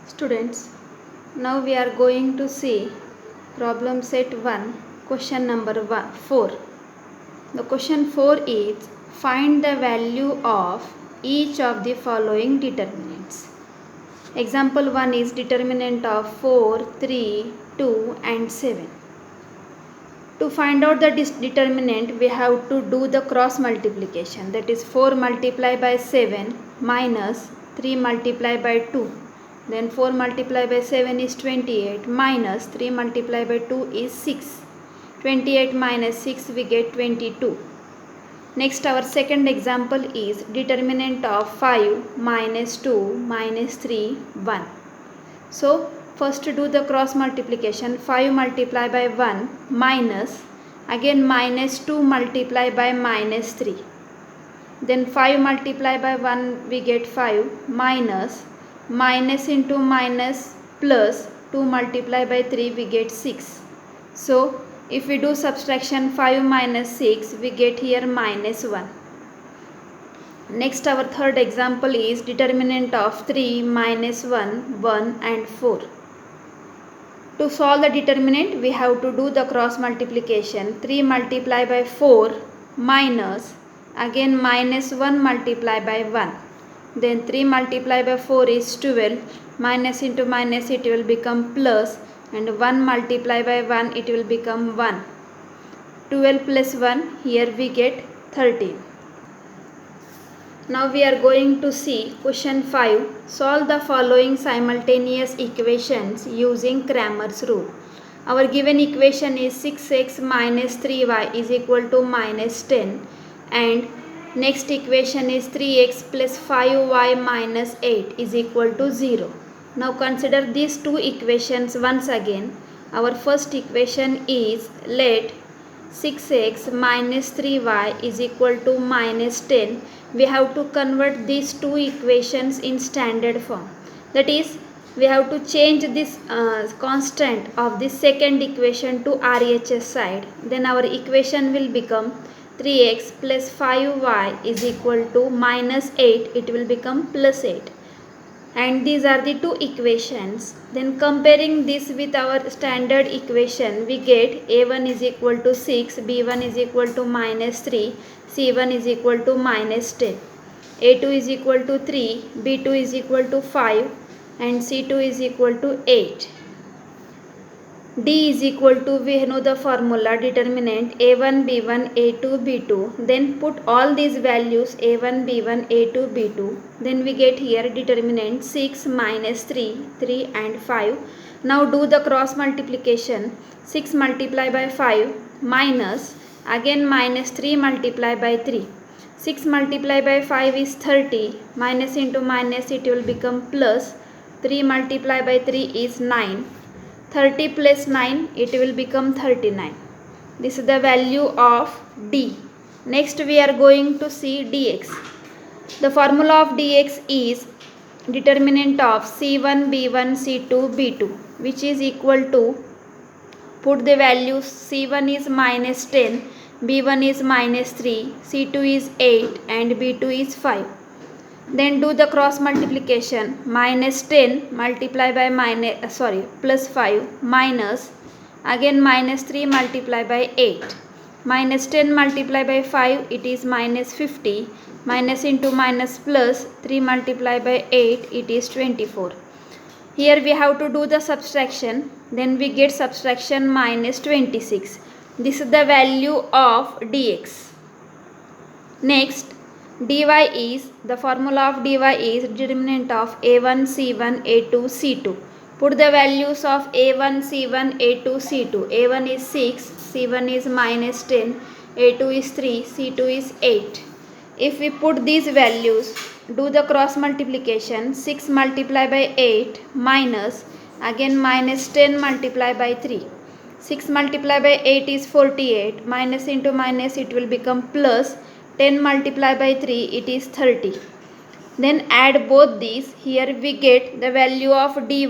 Students, now we are going to see problem set 1, question number 4. The question 4 is find the value of each of the following determinants. Example 1 is determinant of 4, 3, 2 and 7. To find out the determinant, we have to do the cross multiplication, that is 4 multiplied by 7 minus 3 multiplied by 2. Then 4 multiplied by 7 is 28 minus 3 multiplied by 2 is 6. 28 minus 6 we get 22. Next our second example is determinant of 5 minus 2 minus 3 1. So first to do the cross multiplication, 5 multiplied by 1 minus again minus 2 multiplied by minus 3. Then 5 multiplied by 1 we get 5 minus into minus plus 2 multiplied by 3 we get 6. So if we do subtraction 5 minus 6 we get here minus 1. Next our third example is determinant of 3 minus 1 1 and 4. To solve the determinant we have to do the cross multiplication. 3 multiplied by 4 minus again minus 1 multiplied by 1. Then 3 multiplied by 4 is 12, minus into minus it will become plus, and 1 multiplied by 1 it will become 1. 12 plus 1, here we get 13. Now we are going to see question 5. Solve the following simultaneous equations using Cramer's rule. Our given equation is 6x minus 3y is equal to minus 10, and next equation is 3x plus 5y minus 8 is equal to 0. Now consider these two equations once again. Our first equation is let 6x minus 3y is equal to minus 10. We have to convert these two equations in standard form. That is, we have to change this constant of the second equation to RHS side. Then our equation will become 3x plus 5y is equal to minus 8. It will become plus 8. And these are the two equations. Then comparing this with our standard equation, we get a1 is equal to 6, b1 is equal to minus 3, c1 is equal to minus 10, a2 is equal to 3, b2 is equal to 5, and c2 is equal to 8. D is equal to, we know the formula, determinant a1 b1 a2 b2. Then put all these values a1 b1 a2 b2. Then we get here determinant 6 minus 3 3 and 5. Now do the cross multiplication. 6 multiplied by 5 minus again minus 3 multiplied by 3. 6 multiplied by 5 is 30, minus into minus it will become plus. 3 multiplied by 3 is 9. 30 plus 9 it will become 39. This is the value of D. Next we are going to see dx. The formula of dx is determinant of c1 b1 c2 b2, which is equal to, put the values, c1 is minus 10, b1 is minus 3, c2 is 8 and b2 is 5. Then do the cross multiplication. Minus 10 multiplied by plus 5 minus again minus 3 multiplied by 8. Minus 10 multiplied by 5 it is minus 50, minus into minus plus 3 multiplied by 8 it is 24. Here we have to do the subtraction. Then we get subtraction minus 26. This is the value of dx. Next, dy is, the formula of dy is determinant of a1 c1 a2 c2. Put the values of a1 c1 a2 c2. a1 is 6, c1 is minus 10, a2 is 3, c2 is 8. If we put these values, do the cross multiplication. 6 multiplied by 8 minus again minus 10 multiplied by 3. 6 multiplied by 8 is 48, minus into minus it will become plus. 10 multiplied by 3 it is 30. Then add both these. Here we get the value of dy.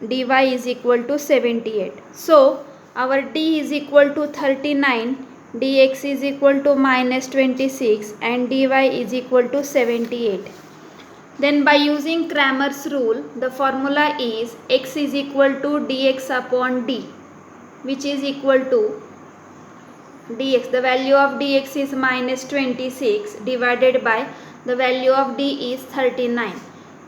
dy is equal to 78. So our d is equal to 39, dx is equal to minus 26 and dy is equal to 78. Then by using Cramer's rule, the formula is x is equal to dx upon d, which is equal to dx. The value of dx is minus 26 divided by the value of d is 39.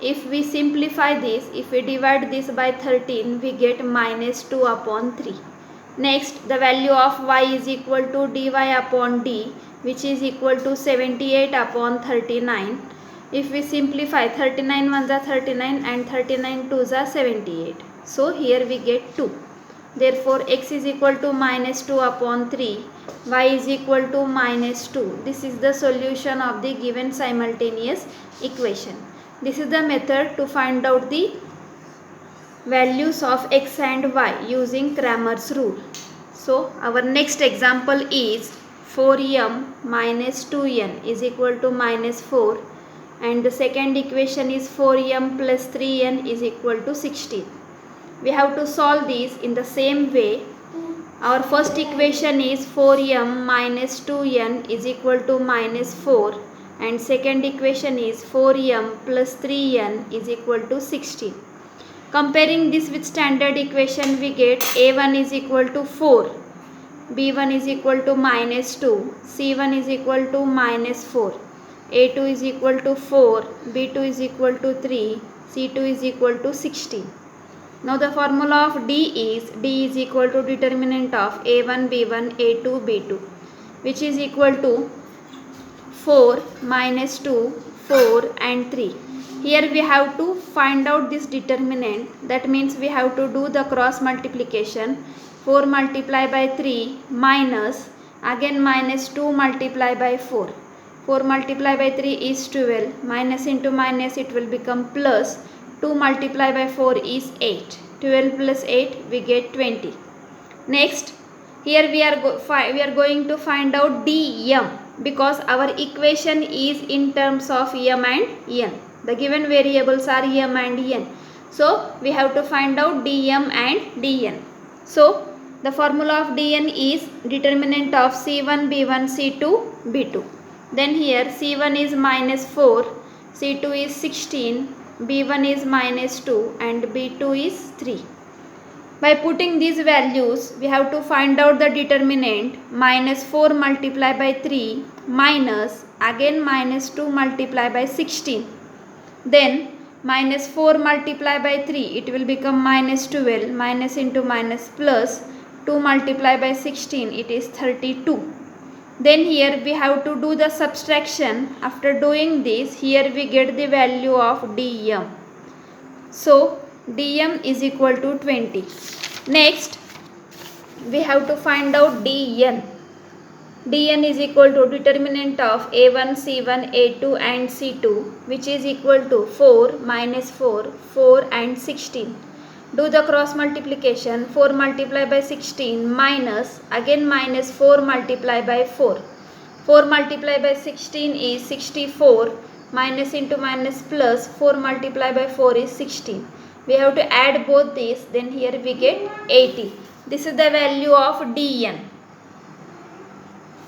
If we simplify this, if we divide this by 13, we get minus 2 upon 3. Next, the value of y is equal to dy upon d, which is equal to 78 upon 39. If we simplify, 39 ones are 39 and 39 twos are 78. So here we get 2. Therefore, x is equal to minus 2 upon 3, y is equal to minus 2. This is the solution of the given simultaneous equation. This is the method to find out the values of x and y using Cramer's rule. So, our next example is 4m minus 2n is equal to minus 4, and the second equation is 4m plus 3n is equal to 16. We have to solve these in the same way. Our first equation is 4m minus 2n is equal to minus 4, and second equation is 4m plus 3n is equal to 16. Comparing this with standard equation, we get a1 is equal to 4, b1 is equal to minus 2, c1 is equal to minus 4, a2 is equal to 4, b2 is equal to 3, c2 is equal to 16. Now the formula of d is equal to determinant of a1, b1, a2, b2, which is equal to 4, minus 2, 4 and 3. Here we have to find out this determinant. That means we have to do the cross multiplication. 4 multiplied by 3 minus, again minus 2 multiplied by 4. 4 multiplied by 3 is 12. Minus into minus, it will become plus. 2 multiplied by 4 is 8. 12 plus 8, we get 20. Next, here we are going to find out dm, because our equation is in terms of m and n. The given variables are m and n. So, we have to find out dm and dn. So, the formula of dn is determinant of c1, b1, c2, b2. Then here c1 is minus 4, c2 is 16, b1 is minus 2 and b2 is 3. By putting these values, we have to find out the determinant. Minus 4 multiplied by 3 minus, again minus 2 multiplied by 16. Then minus 4 multiplied by 3, it will become minus 12, minus into minus plus, 2 multiplied by 16, it is 32. Then here we have to do the subtraction. After doing this, here we get the value of dm. So, dm is equal to 20. Next, we have to find out dn. dn is equal to determinant of a1, c1, a2 and c2, which is equal to 4, minus 4, 4 and 16. Do the cross multiplication. 4 multiplied by 16 minus, again minus 4 multiplied by 4. 4 multiplied by 16 is 64. Minus into minus plus, 4 multiplied by 4 is 16. We have to add both these, then here we get 80. This is the value of dn.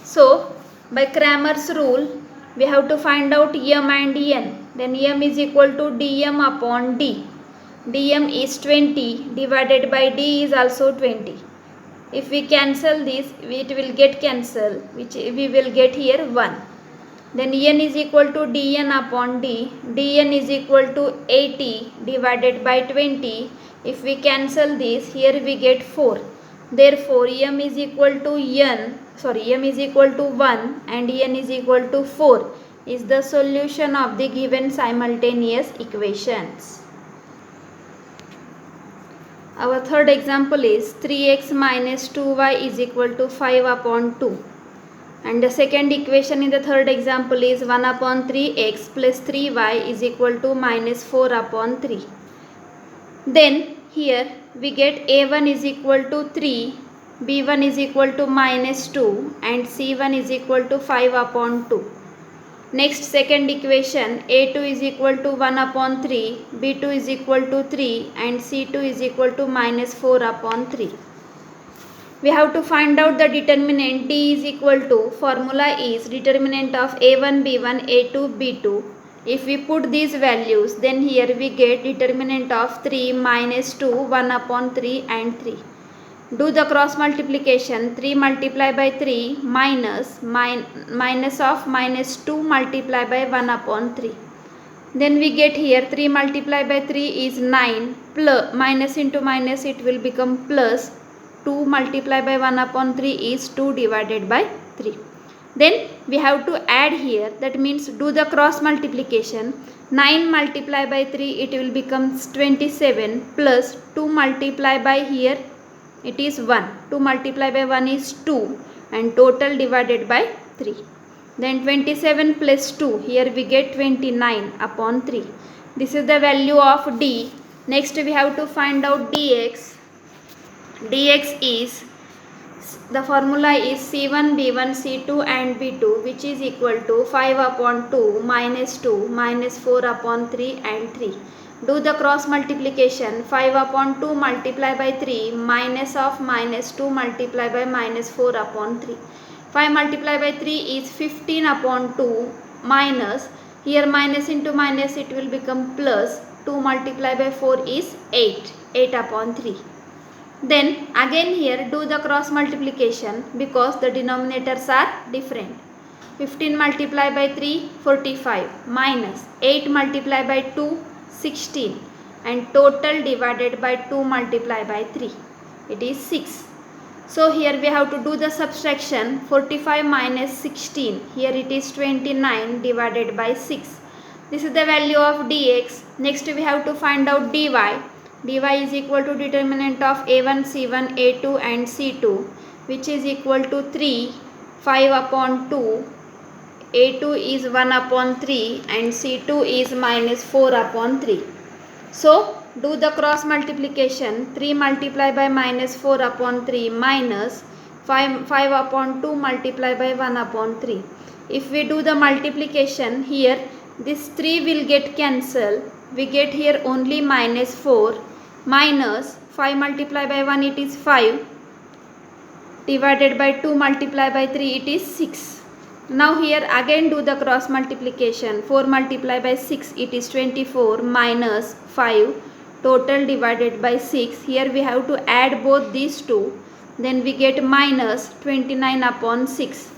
So, by Cramer's rule, we have to find out m and n. Then m is equal to dm upon d. dm is 20 divided by d is also 20. If we cancel this, it will get cancelled, which we will get here 1. Then n is equal to dn upon d. dn is equal to 80 divided by 20. If we cancel this, here we get 4. Therefore, m is equal to 1 and n is equal to 4 is the solution of the given simultaneous equations. Our third example is 3x minus 2y is equal to 5 upon 2. And the second equation in the third example is 1 upon 3x plus 3y is equal to minus 4 upon 3. Then here we get a1 is equal to 3, b1 is equal to minus 2 and c1 is equal to 5 upon 2. Next, second equation, a2 is equal to 1 upon 3, b2 is equal to 3 and c2 is equal to minus 4 upon 3. We have to find out the determinant. D is equal to, formula is determinant of a1, b1, a2, b2 If we put these values, then here we get determinant of 3 minus 2, 1 upon 3 and 3. Do the cross multiplication. 3 multiply by 3 minus of minus 2 multiply by 1 upon 3. Then we get here 3 multiply by 3 is 9, plus minus into minus it will become plus 2 multiply by 1 upon 3 is 2 divided by 3. Then we have to add here, that means do the cross multiplication. 9 multiply by 3 it will become 27 plus 2 multiply by here it is 1. 2 multiply by 1 is 2 and total divided by 3. Then 27 plus 2, here we get 29 upon 3. This is the value of D. Next we have to find out dx. Dx is, the formula is C1, B1, C2 and B2, which is equal to 5 upon 2 minus 4 upon 3 and 3. Do the cross multiplication. 5 upon 2 multiply by 3 minus of minus 2 multiply by minus 4 upon 3. 5 multiply by 3 is 15 upon 2 minus, here minus into minus it will become plus 2 multiply by 4 is 8 upon 3. Then again here do the cross multiplication because the denominators are different. 15 multiply by 3 45 minus 8 multiply by 2 16 and total divided by 2 multiply by 3 it is 6. So here we have to do the subtraction. 45 minus 16, here it is 29 divided by 6. This is the value of dx. Next we have to find out dy. Dy is equal to determinant of a1, c1, a2 and c2, which is equal to 3, 5 upon 2, a2 is 1 upon 3 and c2 is minus 4 upon 3. So do the cross multiplication. 3 multiply by minus 4 upon 3 minus 5 upon 2 multiply by 1 upon 3. If we do the multiplication, here this 3 will get cancelled. We get here only minus 4 minus 5 multiply by 1 it is 5 divided by 2 multiply by 3 it is 6. Now here again do the cross multiplication. 4 multiply by 6 it is 24 minus 5 total divided by 6. Here we have to add both these two. Then we get minus 29 upon 6.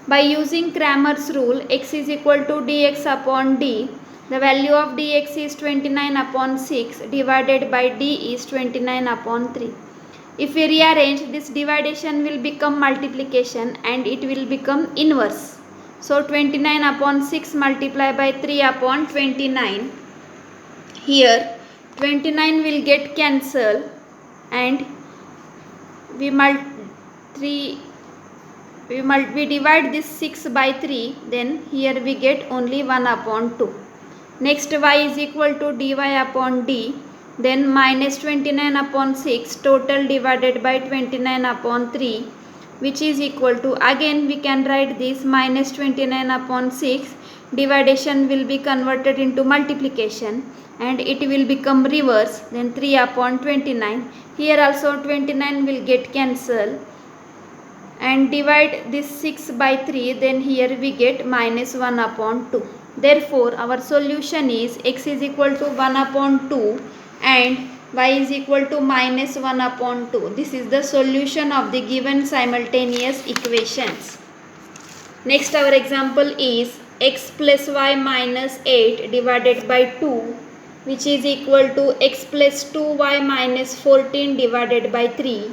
By using Cramer's rule, x is equal to dx upon d. The value of dx is 29 upon 6 divided by d is 29 upon 3. If we rearrange, this division will become multiplication and it will become inverse. So 29 upon 6 multiply by 3 upon 29. Here 29 will get cancelled and we divide this 6 by 3, then here we get only 1 upon 2. Next y is equal to dy upon d, then minus 29 upon 6 total divided by 29 upon 3, which is equal to, again we can write this minus 29 upon 6, division will be converted into multiplication and it will become reverse, then 3 upon 29. Here also 29 will get cancelled and divide this 6 by 3, then here we get minus 1 upon 2. Therefore our solution is x is equal to 1 upon 2 and y is equal to minus 1 upon 2. This is the solution of the given simultaneous equations. Next our example is x plus y minus 8 divided by 2, which is equal to x plus 2y minus 14 divided by 3,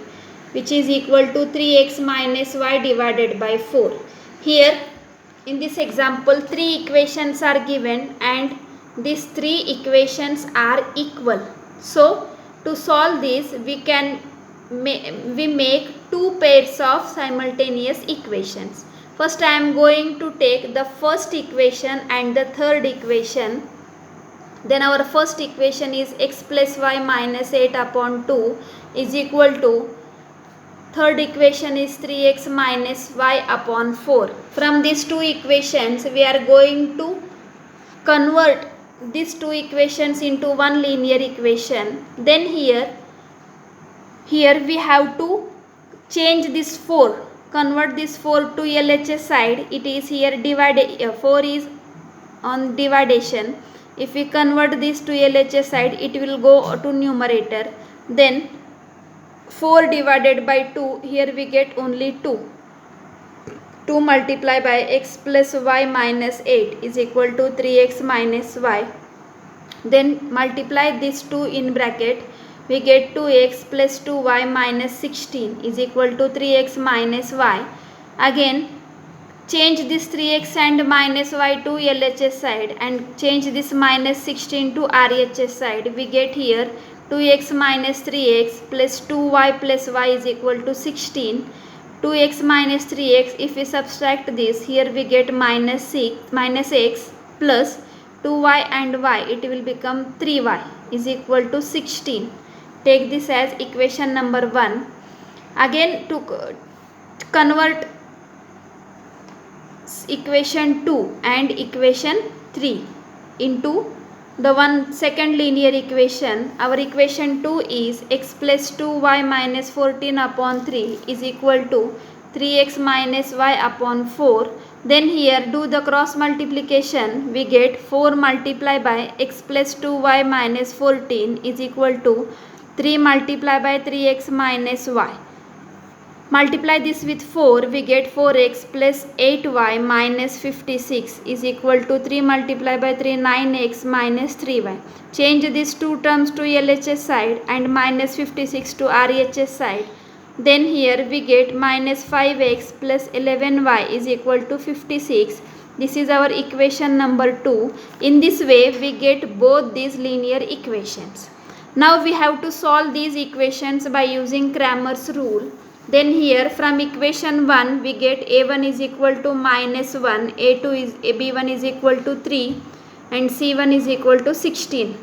which is equal to 3x minus y divided by 4. Here in this example 3 equations are given and these 3 equations are equal. So to solve this we make 2 pairs of simultaneous equations. First I am going to take the first equation and the third equation. Then our first equation is x plus y minus 8 upon 2 is equal to, third equation is 3x minus y upon 4. From these 2 equations we are going to convert these 2 equations into one linear equation. Then here we have to change this 4, convert this 4 to LHS side. It is here divided, 4 is on dividation. If we convert this to LHS side, it will go to numerator. Then 4 divided by 2, here we get only 2. 2 multiplied by x plus y minus 8 is equal to 3x minus y. Then multiply this 2 in bracket. We get 2x plus 2y minus 16 is equal to 3x minus y. Again, change this 3x and minus y to LHS side and change this minus 16 to RHS side. We get here 2x minus 3x plus 2y plus y is equal to 16. 2x minus 3x, if we subtract this, here we get minus x plus 2y and y, it will become 3y is equal to 16. Take this as equation number 1. Again, to convert equation 2 and equation 3 into the second linear equation. Our equation 2 is x plus 2y minus 14 upon 3 is equal to 3x minus y upon 4. Then here do the cross multiplication. We get 4 multiplied by x plus 2y minus 14 is equal to 3 multiplied by 3x minus y. Multiply this with 4, we get 4x plus 8y minus 56 is equal to 3 multiplied by 3, 9x minus 3y. Change these two terms to LHS side and minus 56 to RHS side. Then here we get minus 5x plus 11y is equal to 56. This is our equation number 2. In this way, we get both these linear equations. Now we have to solve these equations by using Cramer's rule. Then here from equation 1 we get a1 is equal to minus 1, a2 is b1 is equal to 3 and c1 is equal to 16.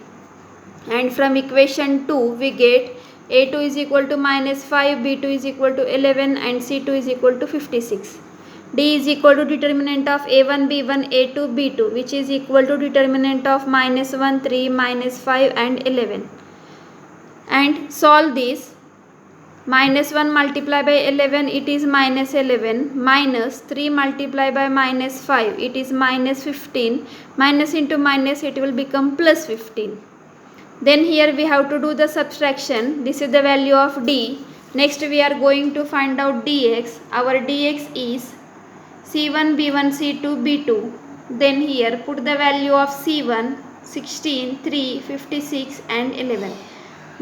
And from equation 2 we get a2 is equal to minus 5, b2 is equal to 11 and c2 is equal to 56. D is equal to determinant of a1, b1, a2, b2 which is equal to determinant of minus 1, 3, minus 5 and 11. And solve this. Minus 1 multiplied by 11, it is minus 11, minus 3 multiplied by minus 5, it is minus 15, minus into minus, it will become plus 15. Then here we have to do the subtraction. This is the value of d. Next we are going to find out dx. Our dx is c1, b1, c2, b2. Then here put the value of c1, 16, 3, 56 and 11.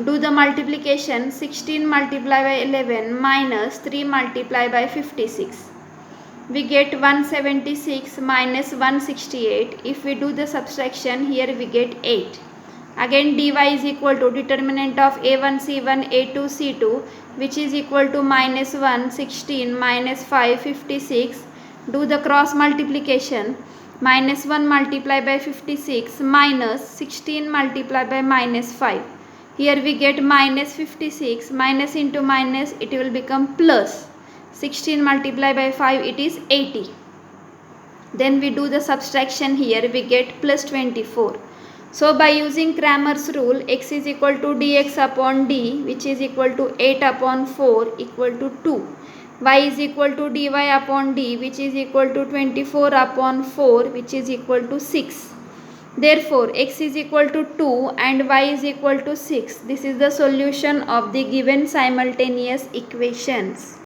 Do the multiplication. 16 multiplied by 11 minus 3 multiplied by 56. We get 176 minus 168. If we do the subtraction, here we get 8. Again dy is equal to determinant of a1, c1, a2, c2 which is equal to minus 1, 16 minus 5, 56. Do the cross multiplication. Minus 1 multiplied by 56 minus 16 multiplied by minus 5. Here we get minus 56, minus into minus, it will become plus. 16 multiplied by 5, it is 80. Then we do the subtraction here, we get plus 24. So by using Cramer's rule, x is equal to dx upon d which is equal to 8 upon 4 equal to 2. Y is equal to dy upon d which is equal to 24 upon 4 which is equal to 6. Therefore, x is equal to 2 and y is equal to 6. This is the solution of the given simultaneous equations.